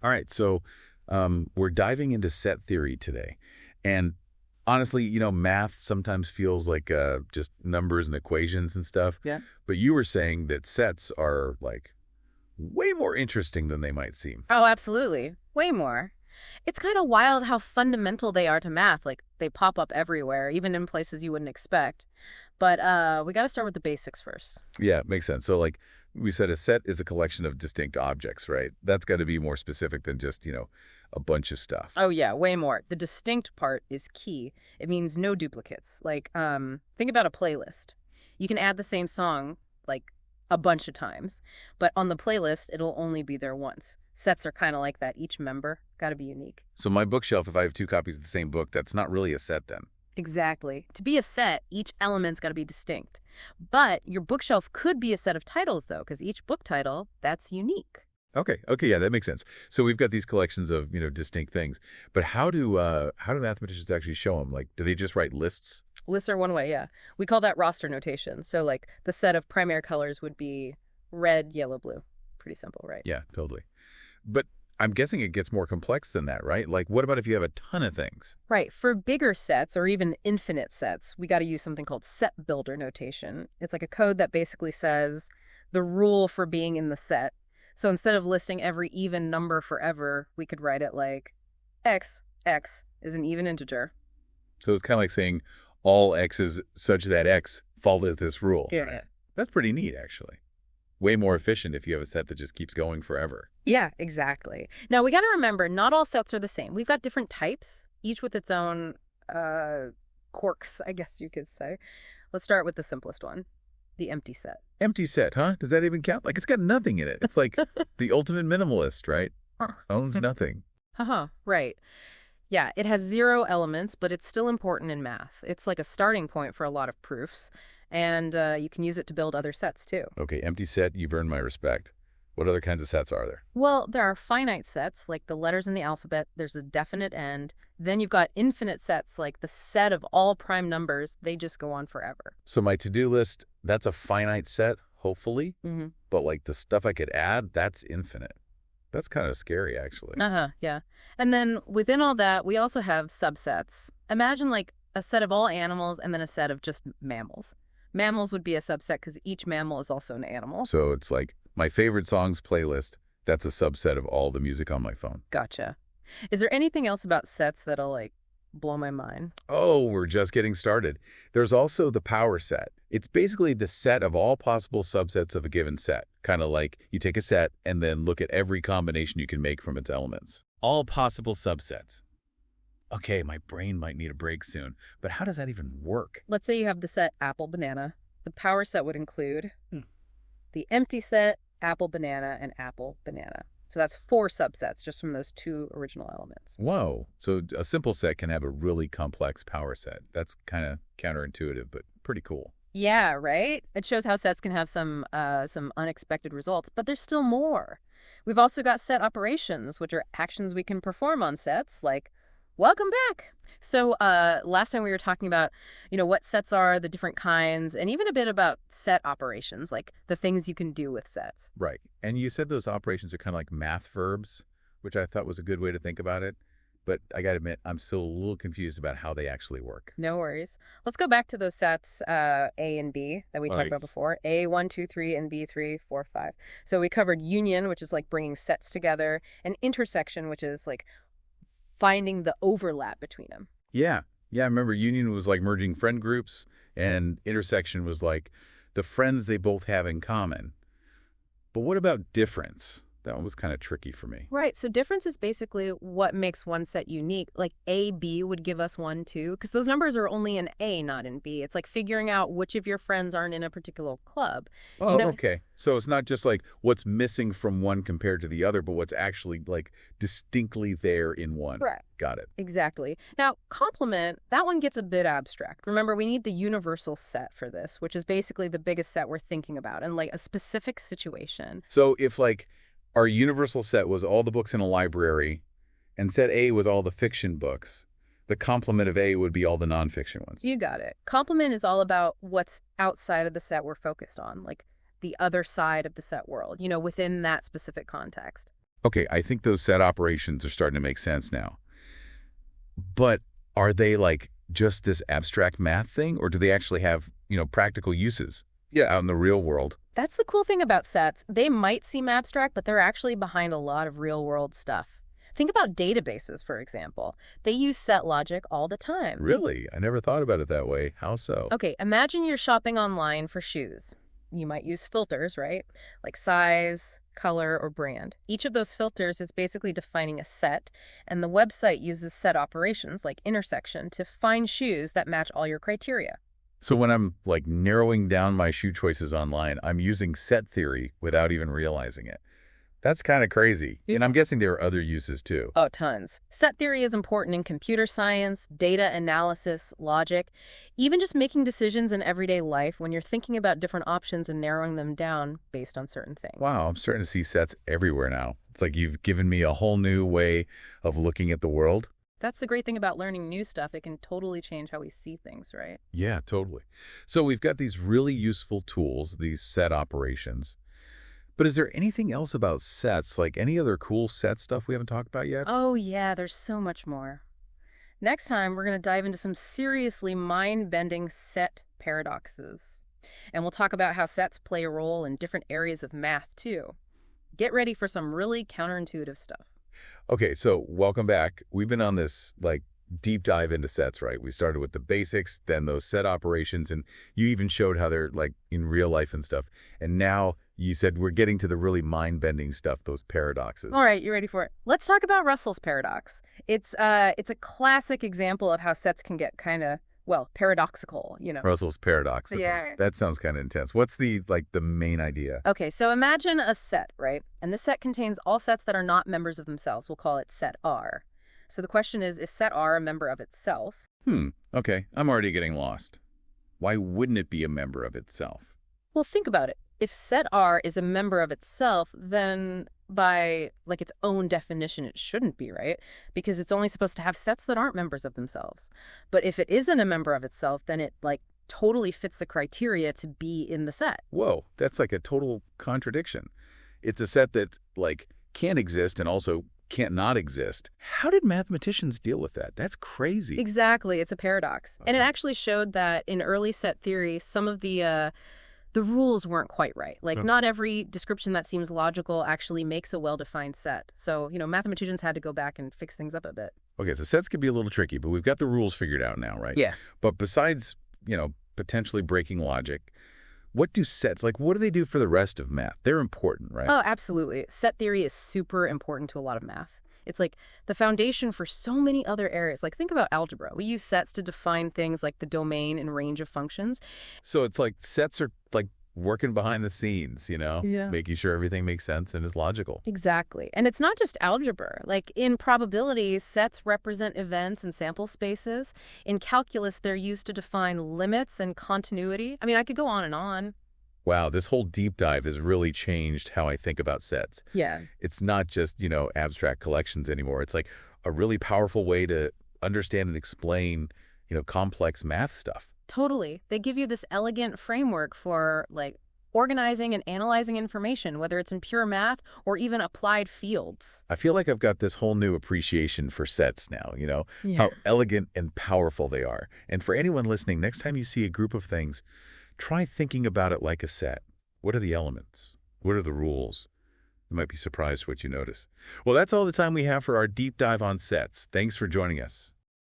All right, so we're diving into set theory today. And honestly, math sometimes feels like just numbers and equations and stuff. Yeah. But you were saying that sets are like way more interesting than they might seem. Oh, absolutely. Way more. It's kind of wild how fundamental they are to math. Like, they pop up everywhere, even in places you wouldn't expect. But we got to start with the basics first. Yeah, makes sense. So like we said, a set is a collection of distinct objects, right? That's got to be more specific than just, a bunch of stuff. Oh, yeah, way more. The distinct part is key. It means no duplicates. Like, think about a playlist. You can add the same song, like, a bunch of times, but on the playlist, it'll only be there once. Sets are kind of like that. Each member got to be unique. So my bookshelf, if I have two copies of the same book, that's not really a set then. Exactly. To be a set, each element's got to be distinct. But your bookshelf could be a set of titles, though, because each book title, that's unique. Okay, yeah, that makes sense. So we've got these collections of, distinct things. But how do mathematicians actually show them? Like, do they just write lists? Lists are one way, yeah. We call that roster notation. So, like, the set of primary colors would be red, yellow, blue. Pretty simple, right? Yeah, totally. But I'm guessing it gets more complex than that, right? Like, what about if you have a ton of things? Right. For bigger sets or even infinite sets, we got to use something called set builder notation. It's like a code that basically says the rule for being in the set. So instead of listing every even number forever, we could write it like x is an even integer. So it's kind of like saying all x's such that x follows this rule. Yeah. That's pretty neat, actually. Way more efficient if you have a set that just keeps going forever. Yeah, exactly. Now, we got to remember, not all sets are the same. We've got different types, each with its own quirks, I guess you could say. Let's start with the simplest one, the empty set. Empty set, huh? Does that even count? Like, it's got nothing in it. It's like the ultimate minimalist, right? Owns nothing. Right. Yeah, it has 0 elements, but it's still important in math. It's like a starting point for a lot of proofs, and you can use it to build other sets, too. Okay, empty set, you've earned my respect. What other kinds of sets are there? Well, there are finite sets, like the letters in the alphabet. There's a definite end. Then you've got infinite sets, like the set of all prime numbers. They just go on forever. So my to-do list, that's a finite set, hopefully. Mm-hmm. But like the stuff I could add, that's infinite. That's kind of scary, actually. Yeah. And then within all that, we also have subsets. Imagine like a set of all animals and then a set of just mammals. Mammals would be a subset because each mammal is also an animal. So it's like my favorite songs playlist, that's a subset of all the music on my phone. Gotcha. Is there anything else about sets that'll like blow my mind? Oh, we're just getting started. There's also the power set. It's basically the set of all possible subsets of a given set. Kind of like you take a set and then look at every combination you can make from its elements. All possible subsets. Okay, my brain might need a break soon, but how does that even work? Let's say you have the set apple, banana. The power set would include the empty set, apple, banana, and apple, banana. So that's 4 subsets just from those 2 original elements. Whoa. So a simple set can have a really complex power set. That's kind of counterintuitive, but pretty cool. Yeah, right? It shows how sets can have some unexpected results, but there's still more. We've also got set operations, which are actions we can perform on sets, like welcome back. So last time we were talking about, what sets are, the different kinds, and even a bit about set operations, like the things you can do with sets. Right. And you said those operations are kind of like math verbs, which I thought was a good way to think about it. But I got to admit, I'm still a little confused about how they actually work. No worries. Let's go back to those sets A and B that we talked about before. A, 1, 2, 3, and B, 3, 4, 5. So we covered union, which is like bringing sets together, and intersection, which is like finding the overlap between them. Yeah. I remember union was like merging friend groups, and intersection was like the friends they both have in common. But what about difference? That one was kind of tricky for me. Right. So difference is basically what makes one set unique. Like A, B would give us 1, 2, because those numbers are only in A, not in B. It's like figuring out which of your friends aren't in a particular club. Oh, okay. So it's not just like what's missing from one compared to the other, but what's actually like distinctly there in one. Right. Got it. Exactly. Now, complement, that one gets a bit abstract. Remember, we need the universal set for this, which is basically the biggest set we're thinking about in like a specific situation. So if like our universal set was all the books in a library, and set A was all the fiction books, the complement of A would be all the nonfiction ones. You got it. Complement is all about what's outside of the set we're focused on, like the other side of the set world, within that specific context. Okay, I think those set operations are starting to make sense now. But are they like just this abstract math thing, or do they actually have, practical uses? Yeah, out in the real world. That's the cool thing about sets. They might seem abstract, but they're actually behind a lot of real-world stuff. Think about databases, for example. They use set logic all the time. Really? I never thought about it that way. How so? Okay, imagine you're shopping online for shoes. You might use filters, right? Like size, color, or brand. Each of those filters is basically defining a set, and the website uses set operations like intersection to find shoes that match all your criteria. So when I'm like narrowing down my shoe choices online, I'm using set theory without even realizing it. That's kind of crazy. And I'm guessing there are other uses too. Oh, tons. Set theory is important in computer science, data analysis, logic, even just making decisions in everyday life when you're thinking about different options and narrowing them down based on certain things. Wow, I'm starting to see sets everywhere now. It's like you've given me a whole new way of looking at the world. That's the great thing about learning new stuff. It can totally change how we see things, right? Yeah, totally. So we've got these really useful tools, these set operations. But is there anything else about sets, like any other cool set stuff we haven't talked about yet? Oh, yeah, there's so much more. Next time, we're going to dive into some seriously mind-bending set paradoxes. And we'll talk about how sets play a role in different areas of math, too. Get ready for some really counterintuitive stuff. Okay, so welcome back. We've been on this, deep dive into sets, right? We started with the basics, then those set operations, and you even showed how they're, in real life and stuff. And now you said we're getting to the really mind-bending stuff, those paradoxes. All right, you ready for it? Let's talk about Russell's paradox. It's a classic example of how sets can get kind of, paradoxical, Russell's paradox. Okay. Yeah. That sounds kind of intense. What's the main idea? Okay, so imagine a set, right? And this set contains all sets that are not members of themselves. We'll call it set R. So the question is set R a member of itself? Okay. I'm already getting lost. Why wouldn't it be a member of itself? Well, think about it. If set R is a member of itself, then by, its own definition, it shouldn't be, right? Because it's only supposed to have sets that aren't members of themselves. But if it isn't a member of itself, then it, totally fits the criteria to be in the set. Whoa, that's like a total contradiction. It's a set that, can't exist and also can't not exist. How did mathematicians deal with that? That's crazy. Exactly. It's a paradox. And it actually showed that in early set theory, some of the rules weren't quite right. Not every description that seems logical actually makes a well-defined set. So, mathematicians had to go back and fix things up a bit. Okay, so sets can be a little tricky, but we've got the rules figured out now, right? Yeah. But besides, potentially breaking logic, what do sets, what do they do for the rest of math? They're important, right? Oh, absolutely. Set theory is super important to a lot of math. It's the foundation for so many other areas. Think about algebra. We use sets to define things like the domain and range of functions. So it's sets are working behind the scenes, Yeah. making sure everything makes sense and is logical. Exactly. And it's not just algebra. In probability, sets represent events and sample spaces. In calculus, they're used to define limits and continuity. I could go on and on. Wow, this whole deep dive has really changed how I think about sets. Yeah. It's not just, abstract collections anymore. It's a really powerful way to understand and explain, complex math stuff. Totally. They give you this elegant framework for, organizing and analyzing information, whether it's in pure math or even applied fields. I feel like I've got this whole new appreciation for sets now, Yeah. how elegant and powerful they are. And for anyone listening, next time you see a group of things, try thinking about it like a set. What are the elements? What are the rules? You might be surprised what you notice. Well, that's all the time we have for our deep dive on sets. Thanks for joining us.